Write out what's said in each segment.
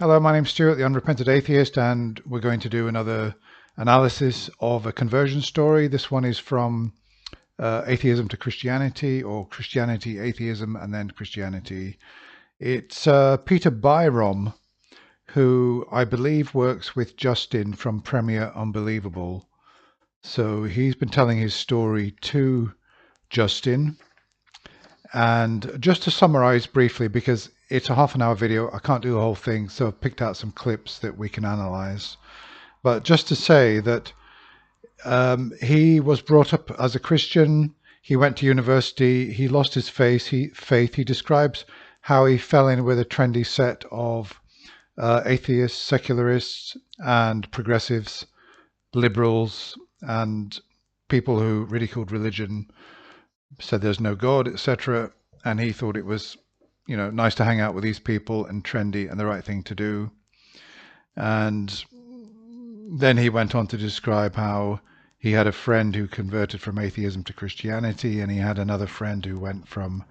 Hello, my name's Stuart, the Unrepentant Atheist, and we're going to do another analysis of a conversion story. This one is from Atheism to Christianity, or Christianity, Atheism, and then Christianity. It's Peter Byrom, who I believe works with Justin from Premier Unbelievable. So he's been telling his story to Justin. And just to summarize briefly, because it's a half-an-hour video, I can't do the whole thing, so I've picked out some clips that we can analyze. But just to say that he was brought up as a Christian, he went to university, he lost his faith. He describes how he fell in with a trendy set of atheists, secularists, and progressives, liberals, and people who ridiculed religion, said there's no God, etc. And he thought it was, nice to hang out with these people and trendy and the right thing to do. And then he went on to describe how he had a friend who converted from atheism to Christianity, and he had another friend who went from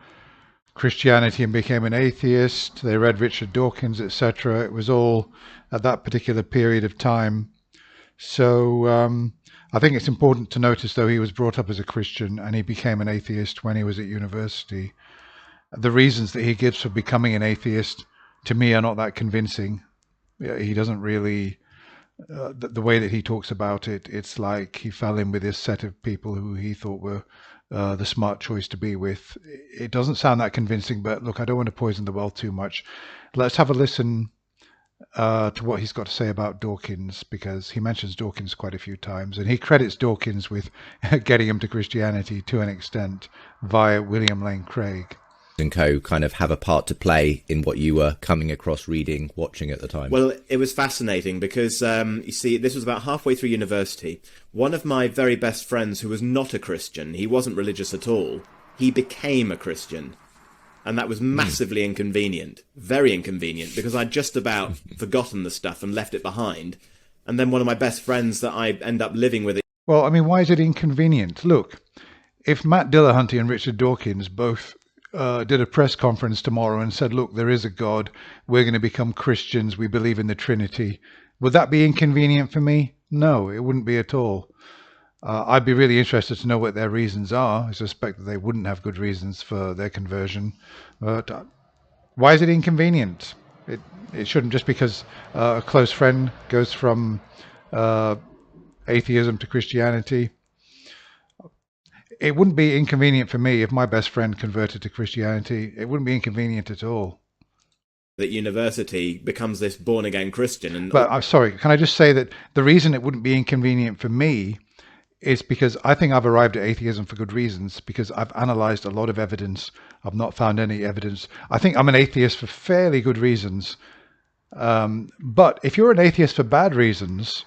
Christianity and became an atheist. They read Richard Dawkins, etc. It was all at that particular period of time. So I think it's important to notice, though, he was brought up as a Christian and he became an atheist when he was at university. The reasons that he gives for becoming an atheist, to me, are not that convincing. He doesn't really, the way that he talks about it, it's like he fell in with this set of people who he thought were the smart choice to be with. It doesn't sound that convincing, but look, I don't want to poison the well too much. Let's have a listen to what he's got to say about Dawkins, because he mentions Dawkins quite a few times, and he credits Dawkins with getting him to Christianity to an extent via William Lane Craig. And co kind of have a part to play in what you were coming across, reading, watching at the time? Well, it was fascinating because, you see, this was about halfway through university. One of my very best friends who was not a Christian, he wasn't religious at all, he became a Christian. And that was massively inconvenient, very inconvenient, because I'd just about forgotten the stuff and left it behind. And then one of my best friends that I end up living with... Well, I mean, why is it inconvenient? Look, if Matt Dillahunty and Richard Dawkins both did a press conference tomorrow and said, look, there is a God, we're going to become Christians, we believe in the Trinity, would that be inconvenient for me? No, it wouldn't be at all. I'd be really interested to know what their reasons are. I suspect that they wouldn't have good reasons for their conversion. But why is it inconvenient? It shouldn't, just because a close friend goes from atheism to Christianity. It wouldn't be inconvenient for me if my best friend converted to Christianity. It wouldn't be inconvenient at all. At university becomes this born-again Christian. But I'm sorry, can I just say that the reason it wouldn't be inconvenient for me is because I think I've arrived at atheism for good reasons, because I've analyzed a lot of evidence. I've not found any evidence. I think I'm an atheist for fairly good reasons. But if you're an atheist for bad reasons,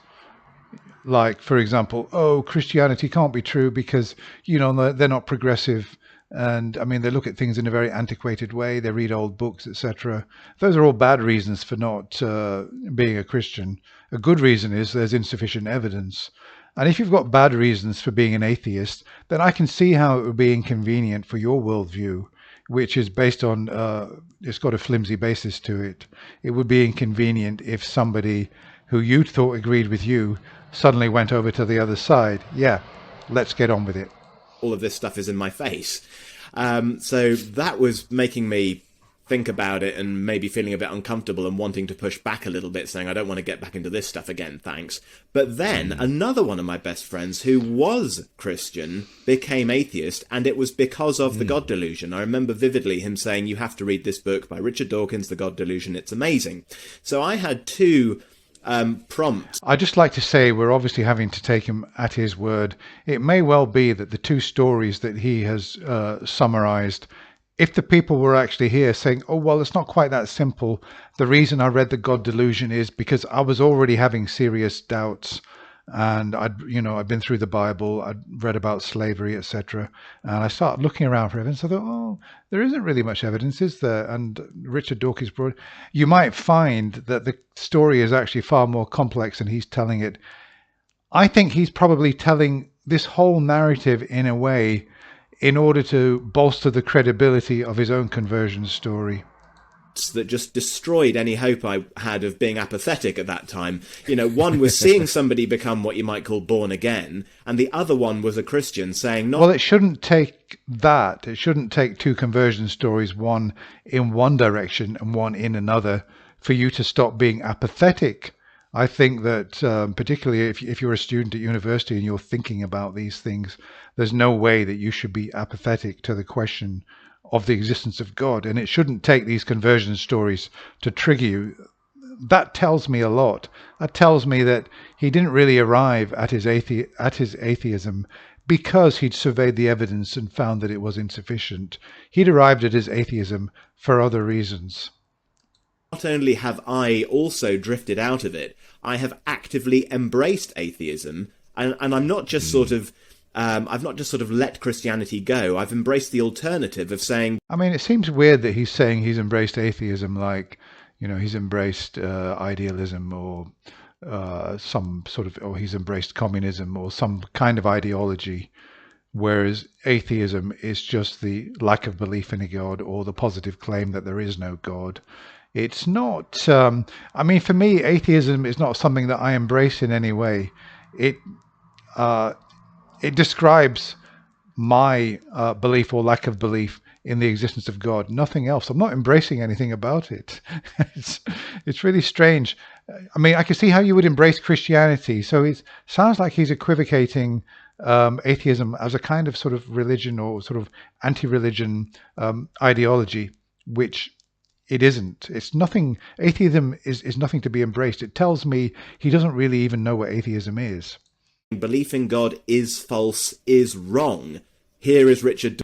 like, for example, Christianity can't be true because, they're not progressive. And I mean, they look at things in a very antiquated way. They read old books, etc. Those are all bad reasons for not being a Christian. A good reason is there's insufficient evidence. And if you've got bad reasons for being an atheist, then I can see how it would be inconvenient for your worldview, which is based on, it's got a flimsy basis to it. It would be inconvenient if somebody who you thought agreed with you suddenly went over to the other side. Yeah, let's get on with it. All of this stuff is in my face. So that was making me think about it and maybe feeling a bit uncomfortable and wanting to push back a little bit, saying, I don't want to get back into this stuff again, thanks. But then another one of my best friends who was Christian became atheist, and it was because of the God Delusion. I remember vividly him saying, you have to read this book by Richard Dawkins, The God Delusion, it's amazing. So I had two prompts. I'd just like to say we're obviously having to take him at his word. It may well be that the two stories that he has summarized, if the people were actually here saying, oh, well, it's not quite that simple. The reason I read The God Delusion is because I was already having serious doubts. And I'd been through the Bible, I'd read about slavery, etc. And I started looking around for evidence. I thought, oh, there isn't really much evidence, is there? And Richard Dawkins brought, you might find that the story is actually far more complex than he's telling it. I think he's probably telling this whole narrative in a way in order to bolster the credibility of his own conversion story. that just destroyed any hope I had of being apathetic at that time. You know, one was seeing somebody become what you might call born again, and the other one was a Christian saying, well, it shouldn't take that. It shouldn't take two conversion stories, one in one direction and one in another, for you to stop being apathetic. I think that particularly if you're a student at university and you're thinking about these things, there's no way that you should be apathetic to the question of the existence of God, and it shouldn't take these conversion stories to trigger you. That tells me a lot. That tells me that he didn't really arrive at his atheism because he'd surveyed the evidence and found that it was insufficient. He'd arrived at his atheism for other reasons. Not only have I also drifted out of it, I have actively embraced atheism, and I'm not just sort of I've not just sort of let Christianity go. I've embraced the alternative of saying... I mean, it seems weird that he's saying he's embraced atheism, like, you know, he's embraced idealism or or he's embraced communism or some kind of ideology, whereas atheism is just the lack of belief in a God or the positive claim that there is no God. It's not, I mean, for me, atheism is not something that I embrace in any way. It describes my belief or lack of belief in the existence of God, nothing else. I'm not embracing anything about it. It's really strange. I mean, I can see how you would embrace Christianity. So it sounds like he's equivocating atheism as a kind of sort of religion or sort of anti-religion ideology, which it isn't. It's nothing. Atheism is nothing to be embraced. It tells me he doesn't really even know what atheism is. Belief in God is false, is wrong. Here is Richard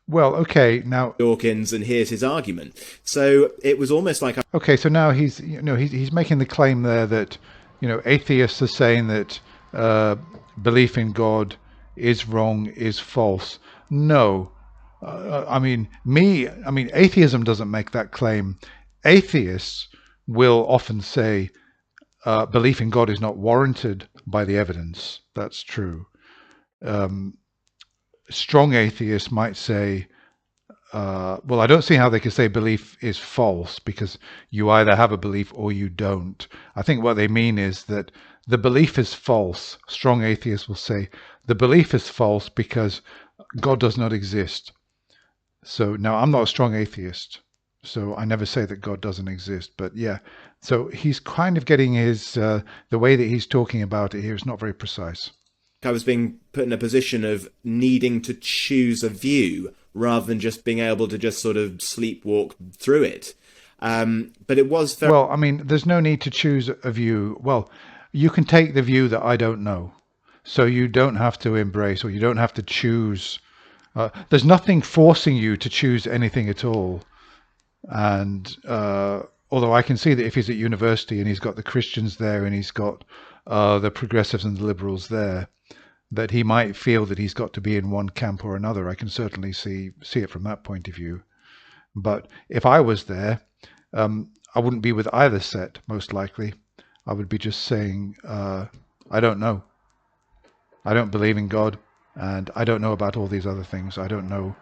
Dawkins, and here's his argument. So it was almost like... Okay, so now he's making the claim there that, you know, atheists are saying that belief in God is wrong, is false. No. Atheism doesn't make that claim. Atheists will often say belief in God is not warranted by the evidence. That's true. Strong atheists might say, well, I don't see how they could say belief is false, because you either have a belief or you don't. I think what they mean is that the belief is false. Strong atheists will say the belief is false because God does not exist. So now, I'm not a strong atheist, so I never say that God doesn't exist. But yeah, so he's kind of getting his the way that he's talking about it here is not very precise. I was being put in a position of needing to choose a view rather than just being able to just sort of sleepwalk through it. But it was very... Well, I mean, there's no need to choose a view. Well, you can take the view that I don't know. So you don't have to embrace, or you don't have to choose. There's nothing forcing you to choose anything at all. And although I can see that if he's at university and he's got the Christians there and he's got the progressives and the liberals there, that he might feel that he's got to be in one camp or another. I can certainly see it from that point of view. But if I was there, I wouldn't be with either set, most likely. I would be just saying, I don't know. I don't believe in God, and I don't know about all these other things. I don't know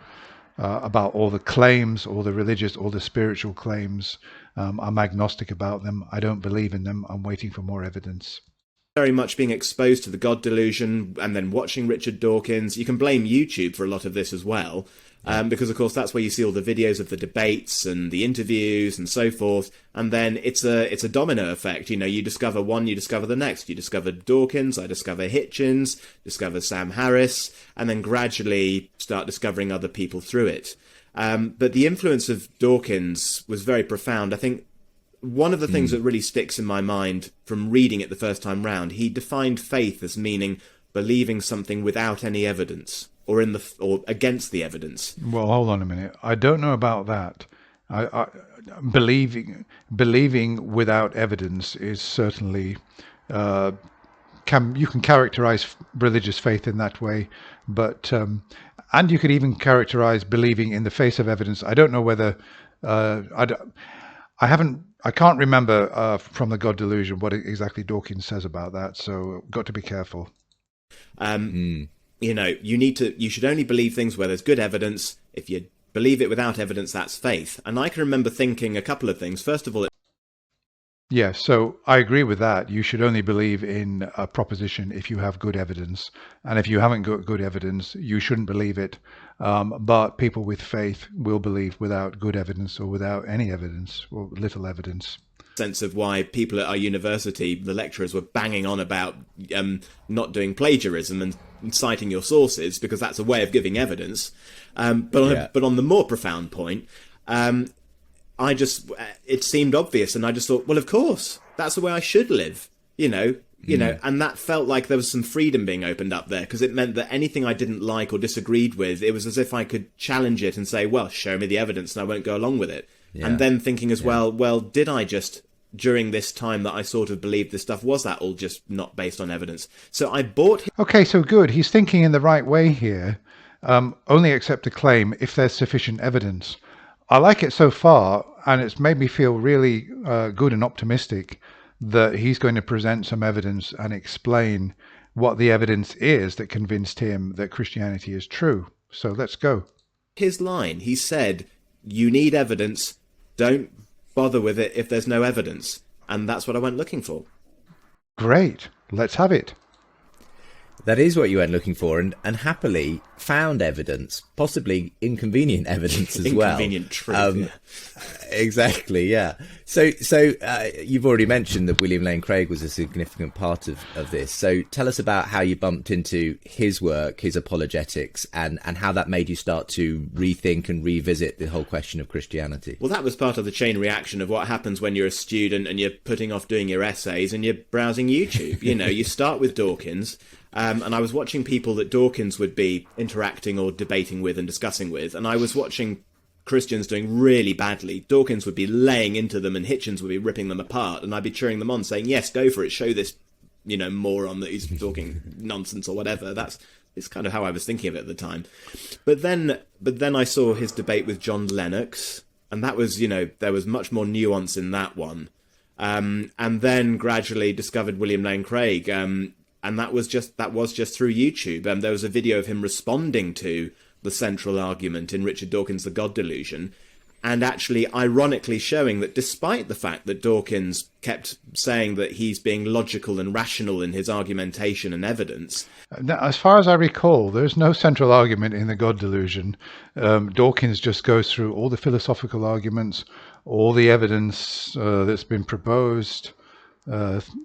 about all the claims, all the religious, all the spiritual claims. I'm agnostic about them. I don't believe in them. I'm waiting for more evidence. Very much being exposed to the God delusion and then watching Richard Dawkins. You can blame YouTube for a lot of this as well, because of course that's where you see all the videos of the debates and the interviews and so forth, and then it's a domino effect. You know, you discover one, you discover the next. You discover Dawkins, I discover Hitchens, discover Sam Harris, and then gradually start discovering other people through it. But the influence of Dawkins was very profound. I think one of the things that really sticks in my mind from reading it the first time round, he defined faith as meaning believing something without any evidence, or against the evidence. Well, hold on a minute. I don't know about that. Believing without evidence is certainly you can characterize religious faith in that way, but and you could even characterize believing in the face of evidence. I don't know whether I can't remember from the God Delusion what exactly Dawkins says about that, so got to be careful. You know, you should only believe things where there's good evidence. If you believe it without evidence, that's faith. And I can remember thinking a couple of things. First of all, Yeah, so I agree with that. You should only believe in a proposition if you have good evidence. And if you haven't got good evidence, you shouldn't believe it. But people with faith will believe without good evidence or without any evidence or little evidence. Sense of why people at our university, the lecturers, were banging on about not doing plagiarism and citing your sources, because that's a way of giving evidence. But on the more profound point, it seemed obvious, and I just thought, well, of course, that's the way I should live, you know, and that felt like there was some freedom being opened up there, because it meant that anything I didn't like or disagreed with, it was as if I could challenge it and say, well, show me the evidence and I won't go along with it. Yeah. And then thinking as well, did I just, during this time that I sort of believed this stuff, was that all just not based on evidence? So I bought... Okay, so good. He's thinking in the right way here. Only accept a claim if there's sufficient evidence. I like it so far, and it's made me feel really good and optimistic that he's going to present some evidence and explain what the evidence is that convinced him that Christianity is true. So let's go. His line, he said, you need evidence, don't bother with it if there's no evidence. And that's what I went looking for. Great. Let's have it. That is what you went looking for, and happily found evidence, possibly inconvenient evidence as well. Inconvenient truth. Exactly, yeah. So you've already mentioned that William Lane Craig was a significant part of this. So tell us about how you bumped into his work, his apologetics, and how that made you start to rethink and revisit the whole question of Christianity. Well, that was part of the chain reaction of what happens when you're a student and you're putting off doing your essays and you're browsing YouTube. You know, you start with Dawkins. And I was watching people that Dawkins would be interacting or debating with and discussing with, and I was watching Christians doing really badly. Dawkins would be laying into them and Hitchens would be ripping them apart, and I'd be cheering them on, saying, yes, go for it, show this, moron that he's talking nonsense or whatever. It's kind of how I was thinking of it at the time. But then I saw his debate with John Lennox, and that was, there was much more nuance in that one. And then gradually discovered William Lane Craig, and that was just through YouTube. There was a video of him responding to the central argument in Richard Dawkins' The God Delusion, and actually ironically showing that despite the fact that Dawkins kept saying that he's being logical and rational in his argumentation and evidence... Now, as far as I recall, there's no central argument in The God Delusion. Dawkins just goes through all the philosophical arguments, all the evidence that's been proposed,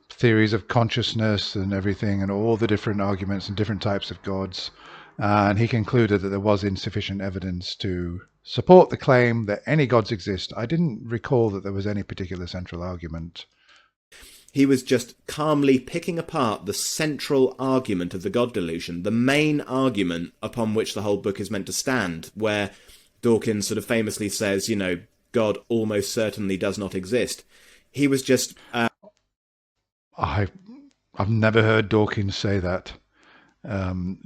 theories of consciousness and everything, and all the different arguments and different types of gods, and he concluded that there was insufficient evidence to support the claim that any gods exist. I didn't recall that there was any particular central argument. He was just calmly picking apart the central argument of the God Delusion, the main argument upon which the whole book is meant to stand, where Dawkins sort of famously says, God almost certainly does not exist. He was just... I've never heard Dawkins say that.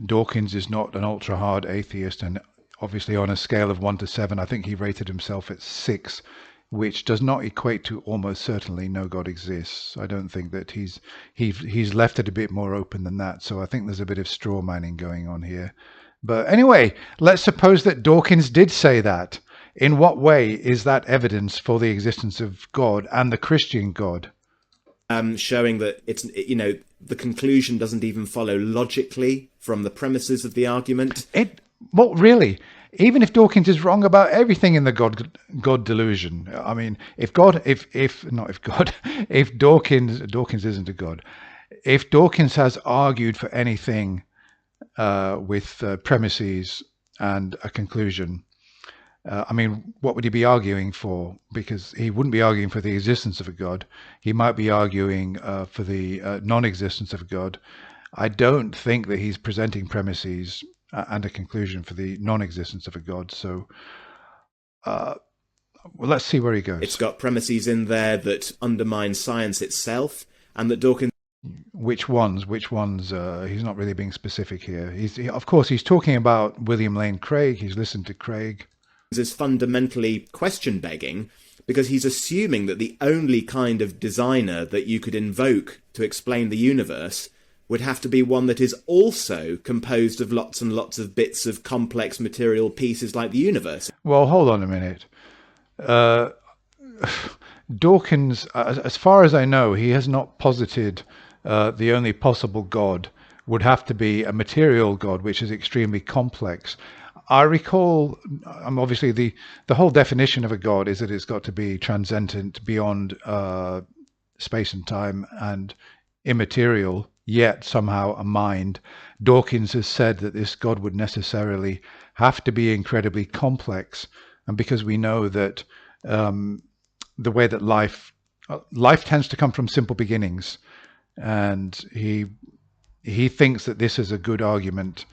Dawkins is not an ultra-hard atheist, and obviously on a scale of 1 to 7, I think he rated himself at 6, which does not equate to almost certainly no God exists. I don't think that he's left it a bit more open than that, so I think there's a bit of straw manning going on here. But anyway, let's suppose that Dawkins did say that. In what way is that evidence for the existence of God and the Christian God? Showing that it's, the conclusion doesn't even follow logically from the premises of the argument. Well, really, even if Dawkins is wrong about everything in the God delusion, I mean, if Dawkins isn't a God, if Dawkins has argued for anything with premises and a conclusion, what would he be arguing for? Because he wouldn't be arguing for the existence of a God. He might be arguing for the non-existence of a God. I don't think that he's presenting premises and a conclusion for the non-existence of a God. So, let's see where he goes. It's got premises in there that undermine science itself, and that Dawkins... Which ones? He's not really being specific here. Of course, he's talking about William Lane Craig. He's listened to Craig. Is fundamentally question-begging, because he's assuming that the only kind of designer that you could invoke to explain the universe would have to be one that is also composed of lots and lots of bits of complex material pieces like the universe. Well, hold on a minute. Dawkins, as far as I know, he has not posited the only possible God would have to be a material God, which is extremely complex. I recall, obviously, the whole definition of a God is that it's got to be transcendent beyond space and time and immaterial, yet somehow a mind. Dawkins has said that this God would necessarily have to be incredibly complex, and because we know that the way that life tends to come from simple beginnings, and he thinks that this is a good argument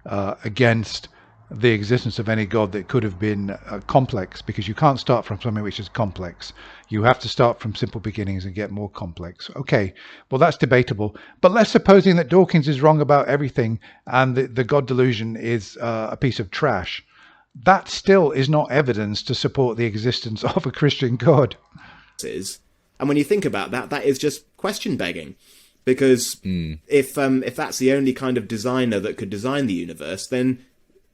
against the existence of any God that could have been complex, because you can't start from something which is complex. You have to start from simple beginnings and get more complex. Okay, well, that's debatable. But let's supposing that Dawkins is wrong about everything and the God delusion is a piece of trash. That still is not evidence to support the existence of a Christian God. And when you think about that, that is just question begging. Because if that's the only kind of designer that could design the universe, then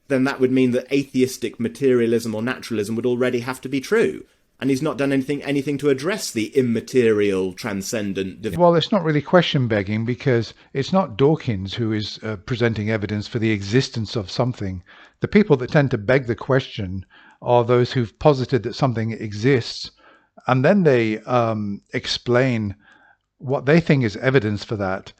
that would mean that atheistic materialism or naturalism would already have to be true. And he's not done anything to address the immaterial, transcendent... Well, it's not really question begging, because it's not Dawkins who is presenting evidence for the existence of something. The people that tend to beg the question are those who've posited that something exists, and then they explain what they think is evidence for that.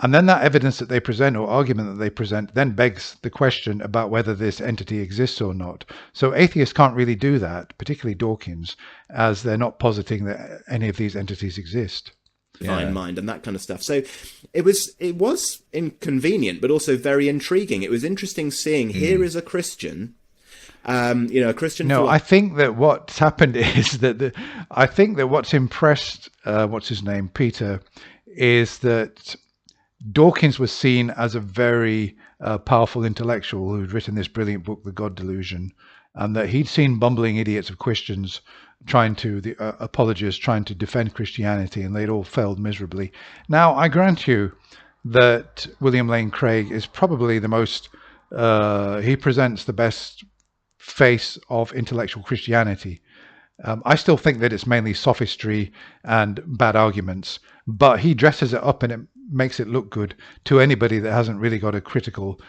And then that evidence that they present, or argument that they present, then begs the question about whether this entity exists or not. So atheists can't really do that, particularly Dawkins, as they're not positing that any of these entities exist. Divine mind and that kind of stuff. So it was inconvenient, but also very intriguing. It was interesting seeing here is a Christian, a Christian. No, I think that what's happened is that I think that what's impressed, what's his name, Peter, is that Dawkins was seen as a very powerful intellectual who'd written this brilliant book, The God Delusion, and that he'd seen bumbling idiots of Christians apologists trying to defend Christianity, and they'd all failed miserably. Now, I grant you that William Lane Craig is probably the most, he presents the best face of intellectual Christianity. I still think that it's mainly sophistry and bad arguments, but he dresses it up and it makes it look good to anybody that hasn't really got a critical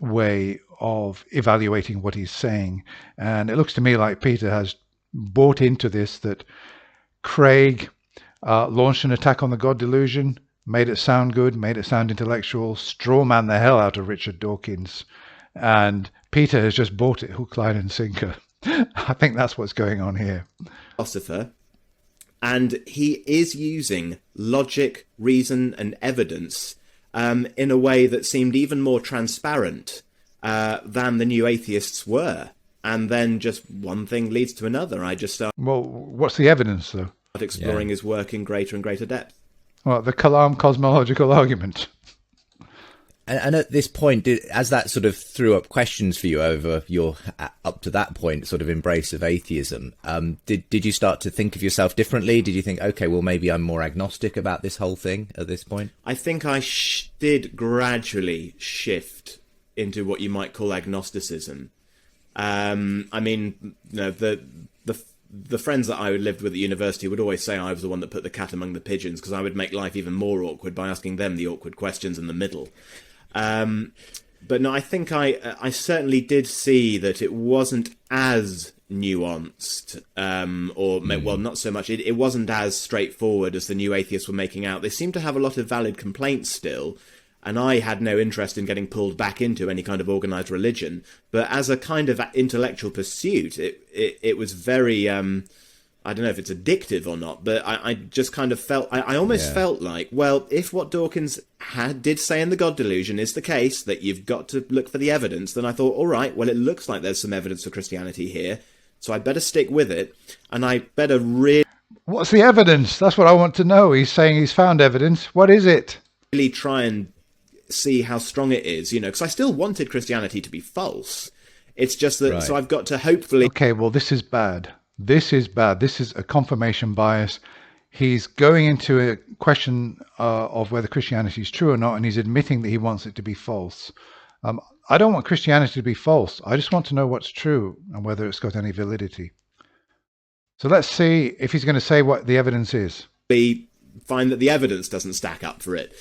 way of evaluating what he's saying. And it looks to me like Peter has bought into this, that Craig launched an attack on the God Delusion, made it sound good, made it sound intellectual, strawman the hell out of Richard Dawkins, and Peter has just bought it hook, line and sinker. I think that's what's going on here. Philosopher, and he is using logic, reason, and evidence in a way that seemed even more transparent than the new atheists were. And then just one thing leads to another. I just started... Well, what's the evidence, though? Exploring his work in greater and greater depth. Well, the Kalam cosmological argument. And at this point, as that sort of threw up questions for you over your, up to that point, sort of embrace of atheism, did you start to think of yourself differently? Did you think, okay, well, maybe I'm more agnostic about this whole thing at this point? I think I did gradually shift into what you might call agnosticism. I mean, the friends that I lived with at university would always say I was the one that put the cat among the pigeons, because I would make life even more awkward by asking them the awkward questions in the middle. But no, I think I certainly did see that it wasn't as nuanced, well, not so much. It wasn't as straightforward as the new atheists were making out. They seemed to have a lot of valid complaints still, and I had no interest in getting pulled back into any kind of organised religion. But as a kind of intellectual pursuit, it was very... I don't know if it's addictive or not, but I just kind of felt... I almost felt like, well, if what Dawkins did say in The God Delusion is the case, that you've got to look for the evidence, then I thought, all right, well, it looks like there's some evidence for Christianity here, so I better stick with it, and I better really... What's the evidence? That's what I want to know. He's saying he's found evidence. What is it? Really try and see how strong it is, because I still wanted Christianity to be false. It's just that, right. So I've got to hopefully... Okay, well, this is bad. This is bad. This is a confirmation bias. he's going into a question of whether Christianity is true or not, and he's admitting that he wants it to be false. I don't want Christianity to be false. I just want to know what's true and whether it's got any validity. So let's see if he's going to say what the evidence is. We find that the evidence doesn't stack up for it.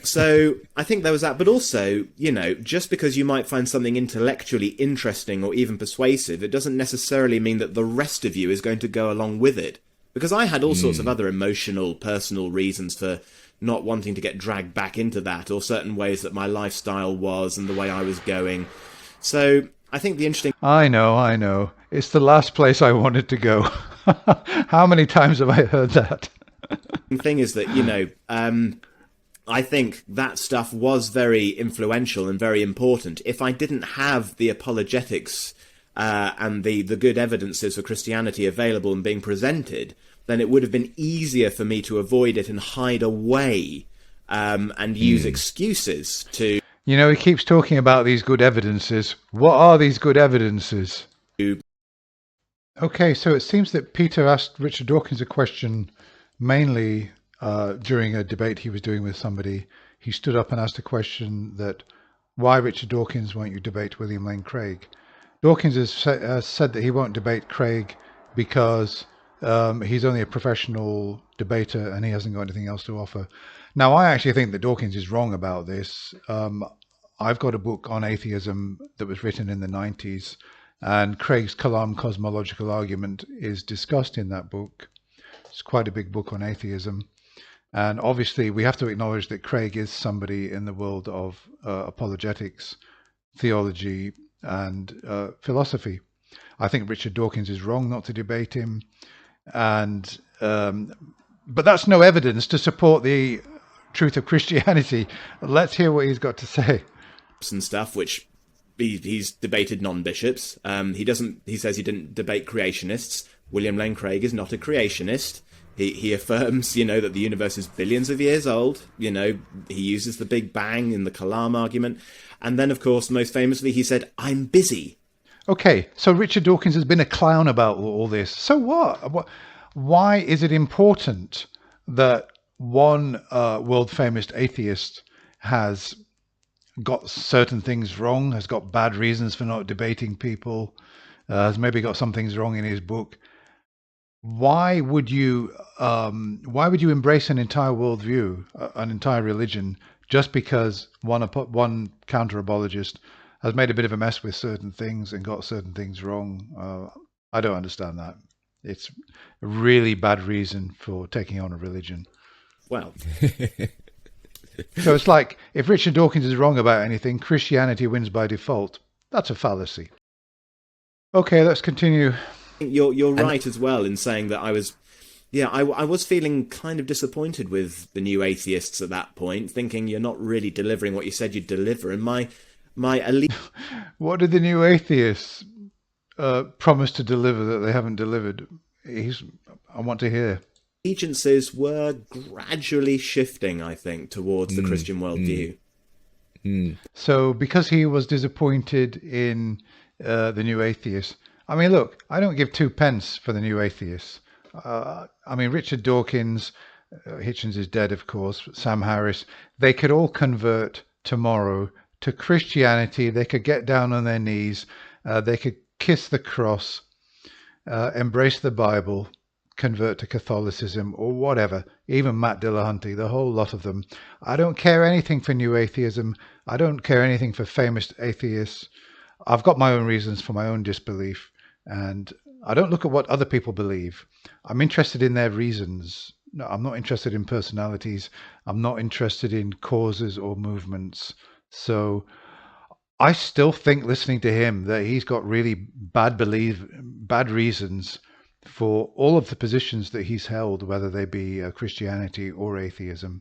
So I think there was that, but also, you know, just because you might find something intellectually interesting or even persuasive, it doesn't necessarily mean that the rest of you is going to go along with it. Because I had all sorts of other emotional, personal reasons for not wanting to get dragged back into that, or certain ways that my lifestyle was and the way I was going. So I think the interesting... I know. It's the last place I wanted to go. How many times have I heard that? thing is that, you know, I think that stuff was very influential and very important. If I didn't have the apologetics and the good evidences for Christianity available and being presented, then it would have been easier for me to avoid it and hide away and use excuses to... You know, he keeps talking about these good evidences. What are these good evidences? Okay, so it seems that Peter asked Richard Dawkins a question mainly during a debate he was doing with somebody. He stood up and asked a question that, why, Richard Dawkins, won't you debate William Lane Craig? Dawkins has said that he won't debate Craig because he's only a professional debater and he hasn't got anything else to offer. Now, I actually think that Dawkins is wrong about this. I've got a book on atheism that was written in the 90s, and Craig's Kalam cosmological argument is discussed in that book. It's quite a big book on atheism. And obviously, we have to acknowledge that Craig is somebody in the world of apologetics, theology, and philosophy. I think Richard Dawkins is wrong not to debate him. And but that's no evidence to support the truth of Christianity. Let's hear what he's got to say. And stuff, which he's debated non-bishops. He says he didn't debate creationists. William Lane Craig is not a creationist. He affirms, you know, that the universe is billions of years old. You know, he uses the Big Bang in the Kalam argument. And then, of course, most famously, he said, I'm busy. Okay, so Richard Dawkins has been a clown about all this. So what? Why is it important that one world-famous atheist has got certain things wrong, has got bad reasons for not debating people, has maybe got some things wrong in his book? Why would you embrace an entire worldview, an entire religion, just because one counter-apologist has made a bit of a mess with certain things and got certain things wrong? I don't understand that. It's a really bad reason for taking on a religion. Well... So it's like, if Richard Dawkins is wrong about anything, Christianity wins by default. That's a fallacy. Okay, let's continue. You're right as well in saying that I was feeling kind of disappointed with the new atheists at that point, thinking you're not really delivering what you said you'd deliver. And my elite... What did the new atheists promise to deliver that they haven't delivered? I want to hear. Allegiances were gradually shifting, I think, towards the Christian worldview. So because he was disappointed in the new atheists, I mean, look, I don't give 2 pence for the new atheists. I mean, Richard Dawkins, Hitchens is dead, of course, Sam Harris, they could all convert tomorrow to Christianity. They could get down on their knees. They could kiss the cross, embrace the Bible, convert to Catholicism or whatever, even Matt Dillahunty, the whole lot of them. I don't care anything for new atheism. I don't care anything for famous atheists. I've got my own reasons for my own disbelief, and I don't look at what other people believe. I'm interested in their reasons. No, I'm not interested in personalities. I'm not interested in causes or movements. So I still think, listening to him, that he's got really bad reasons for all of the positions that he's held, whether they be Christianity or atheism.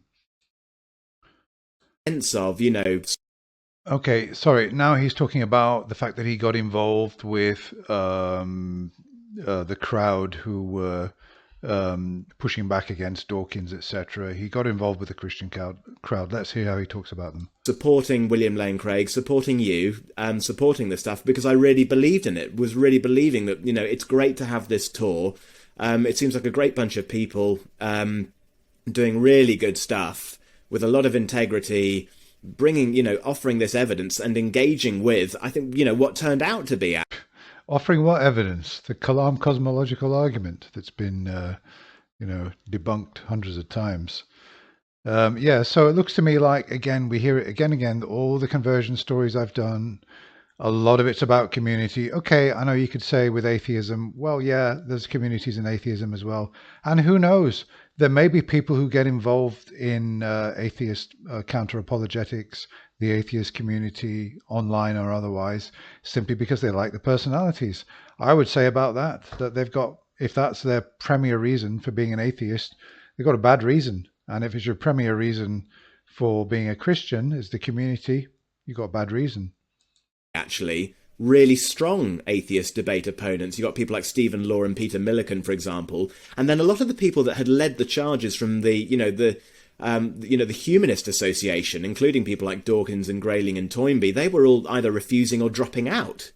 Sense of, you know... Okay, sorry. Now he's talking about the fact that he got involved with the crowd who were pushing back against Dawkins, etc. He got involved with the Christian crowd. Let's hear how he talks about them. Supporting William Lane Craig, supporting you, and supporting this stuff because I really believed in it. Was really believing that, you know, it's great to have this tour. It seems like a great bunch of people doing really good stuff with a lot of integrity, bringing, offering this evidence and engaging with, I think, what turned out to be. Offering what evidence? The Kalam cosmological argument that's been, debunked hundreds of times. So it looks to me like, again, we hear it again and again, all the conversion stories I've done, a lot of it's about community. Okay, I know you could say with atheism, well, yeah, there's communities in atheism as well. And who knows? There may be people who get involved in atheist counter-apologetics, the atheist community, online or otherwise, simply because they like the personalities. I would say about that they've got, if that's their premier reason for being an atheist, they've got a bad reason. And if it's your premier reason for being a Christian is the community, you've got a bad reason. Actually, really strong atheist debate opponents. You got people like Stephen Law and Peter Millikan, for example, and then a lot of the people that had led the charges from the Humanist Association, including people like Dawkins and Grayling and Toynbee. They were all either refusing or dropping out.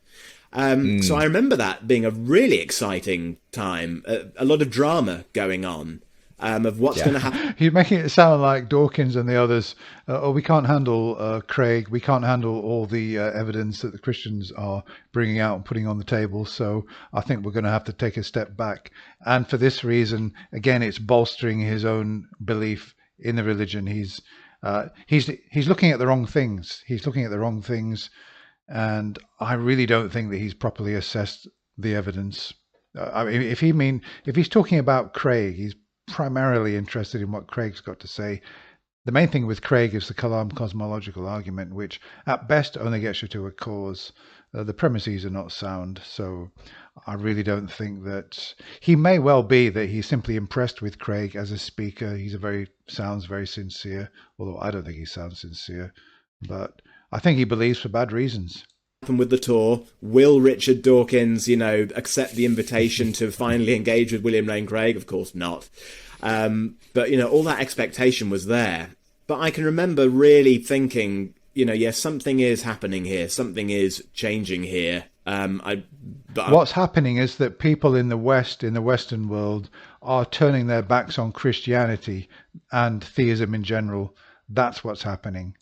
So I remember that being a really exciting time, a lot of drama going on. Of what's going to happen. You're making it sound like Dawkins and the others, we can't handle Craig, we can't handle all the evidence that the Christians are bringing out and putting on the table, so I think we're going to have to take a step back. And for this reason, again, it's bolstering his own belief in the religion. He's looking at the wrong things. He's looking at the wrong things, and I really don't think that he's properly assessed the evidence. If he's talking about Craig, he's primarily interested in what Craig's got to say. The main thing with Craig is the Kalam cosmological argument, which at best only gets you to a cause. The premises are not sound, so I really don't think that he may well be that he's simply impressed with Craig as a speaker. Sounds very sincere, although I don't think he sounds sincere, but I think he believes for bad reasons. With the tour, will Richard Dawkins, accept the invitation to finally engage with William Lane Craig? Of course not. But all that expectation was there. But I can remember really thinking, something is happening here, something is changing here. What's happening is that people in the West, in the Western world, are turning their backs on Christianity and theism in general. That's what's happening.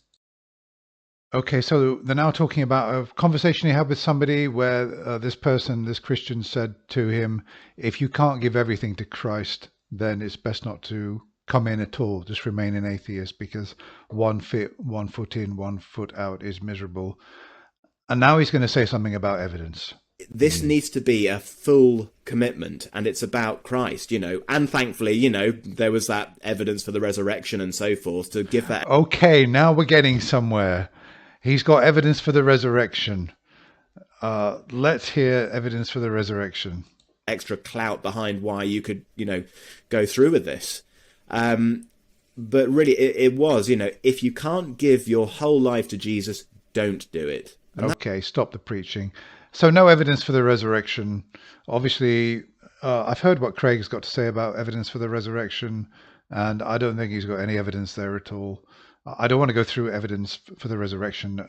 Okay, so they're now talking about a conversation he had with somebody where this Christian said to him, if you can't give everything to Christ, then it's best not to come in at all. Just remain an atheist, because one foot in, 1 foot out is miserable. And now he's going to say something about evidence. This needs to be a full commitment, and it's about Christ, and thankfully, there was that evidence for the resurrection and so forth to give that. Okay, now we're getting somewhere. He's got evidence for the resurrection. Let's hear evidence for the resurrection. Extra clout behind why you could, go through with this. But really, it was, if you can't give your whole life to Jesus, don't do it. Okay, stop the preaching. So no evidence for the resurrection. Obviously, I've heard what Craig's got to say about evidence for the resurrection, and I don't think he's got any evidence there at all. I don't want to go through evidence for the resurrection.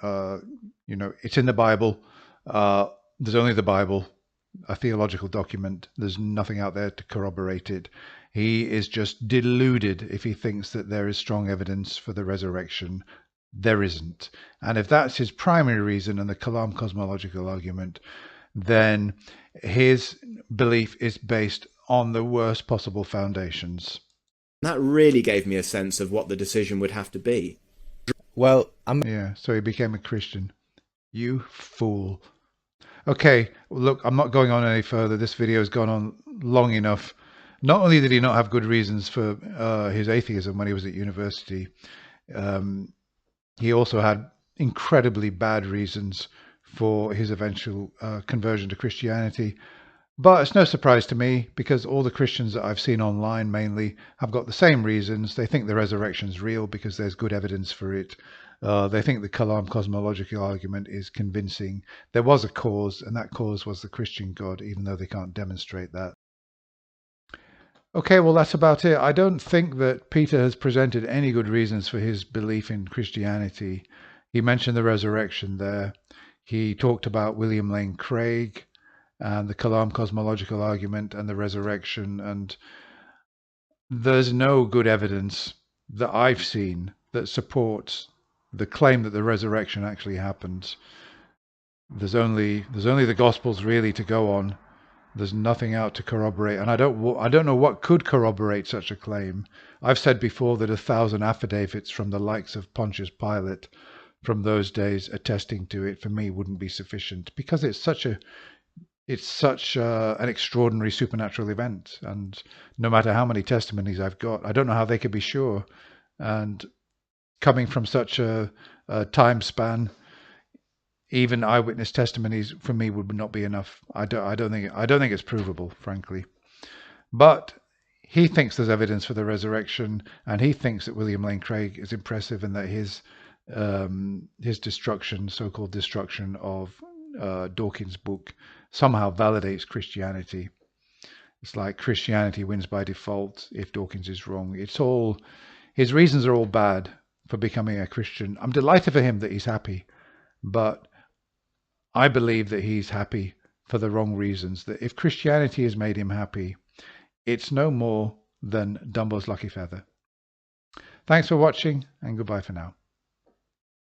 It's in the Bible. There's only the Bible, a theological document. There's nothing out there to corroborate it. He is just deluded if he thinks that there is strong evidence for the resurrection. There isn't. And if that's his primary reason and the Kalam cosmological argument, then his belief is based on the worst possible foundations. That really gave me a sense of what the decision would have to be. Well, so he became a Christian. You fool. Okay, look, I'm not going on any further. This video has gone on long enough. Not only did he not have good reasons for his atheism when he was at university, he also had incredibly bad reasons for his eventual conversion to Christianity. But it's no surprise to me, because all the Christians that I've seen online mainly have got the same reasons. They think the resurrection's real because there's good evidence for it. They think the Kalam cosmological argument is convincing. There was a cause, and that cause was the Christian God, even though they can't demonstrate that. Okay, well, that's about it. I don't think that Peter has presented any good reasons for his belief in Christianity. He mentioned the resurrection there. He talked about William Lane Craig. and the Kalam cosmological argument and the resurrection, and there's no good evidence that I've seen that supports the claim that the resurrection actually happens. There's only the Gospels really to go on. There's nothing out to corroborate, and I don't know what could corroborate such a claim. I've said before that 1,000 affidavits from the likes of Pontius Pilate from those days attesting to it, for me, wouldn't be sufficient, because it's such an extraordinary supernatural event, and no matter how many testimonies I've got, I don't know how they could be sure. And coming from such a time span, even eyewitness testimonies for me would not be enough. I don't think it's provable, frankly. But he thinks there's evidence for the resurrection, and he thinks that William Lane Craig is impressive, and that his destruction, so-called destruction of Dawkins' book, somehow validates Christianity. It's like Christianity wins by default if Dawkins is wrong. His reasons are all bad for becoming a Christian. I'm delighted for him that he's happy, but I believe that he's happy for the wrong reasons. That if Christianity has made him happy, it's no more than Dumbo's lucky feather. Thanks for watching, and goodbye for now.